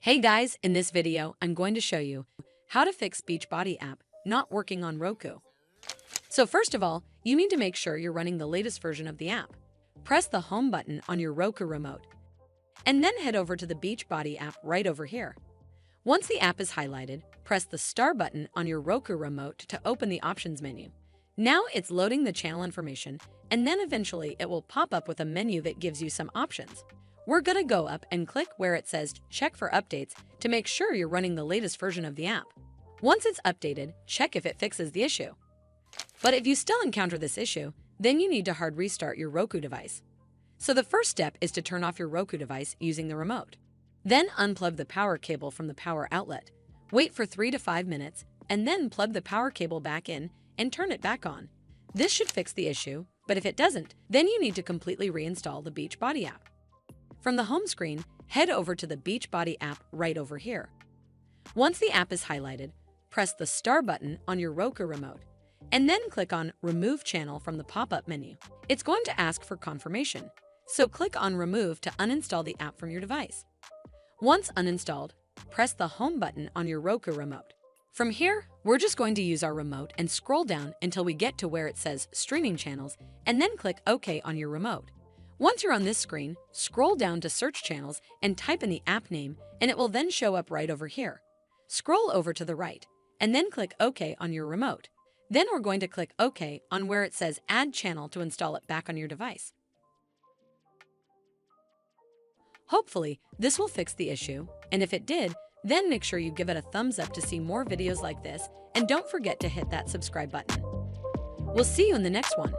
Hey guys, in this video, I'm going to show you how to fix Beachbody app not working on Roku. So first of all, you need to make sure you're running the latest version of the app. Press the home button on your Roku remote, and then head over to the Beachbody app right over here. Once the app is highlighted, press the star button on your Roku remote to open the options menu. Now it's loading the channel information, and then eventually it will pop up with a menu that gives you some options. We're gonna go up and click where it says check for updates to make sure you're running the latest version of the app. Once it's updated, check if it fixes the issue. But if you still encounter this issue, then you need to hard restart your Roku device. So the first step is to turn off your Roku device using the remote. Then unplug the power cable from the power outlet. Wait for 3 to 5 minutes, and then plug the power cable back in and turn it back on. This should fix the issue, but if it doesn't, then you need to completely reinstall the Beachbody app. From the home screen, head over to the Beachbody app right over here. Once the app is highlighted, press the star button on your Roku remote, and then click on Remove Channel from the pop-up menu. It's going to ask for confirmation, so click on Remove to uninstall the app from your device. Once uninstalled, press the home button on your Roku remote. From here, we're just going to use our remote and scroll down until we get to where it says Streaming Channels, and then click OK on your remote. Once you're on this screen, scroll down to Search Channels and type in the app name, and it will then show up right over here. Scroll over to the right, and then click OK on your remote. Then we're going to click OK on where it says Add Channel to install it back on your device. Hopefully, this will fix the issue, and if it did, then make sure you give it a thumbs up to see more videos like this, and don't forget to hit that subscribe button. We'll see you in the next one.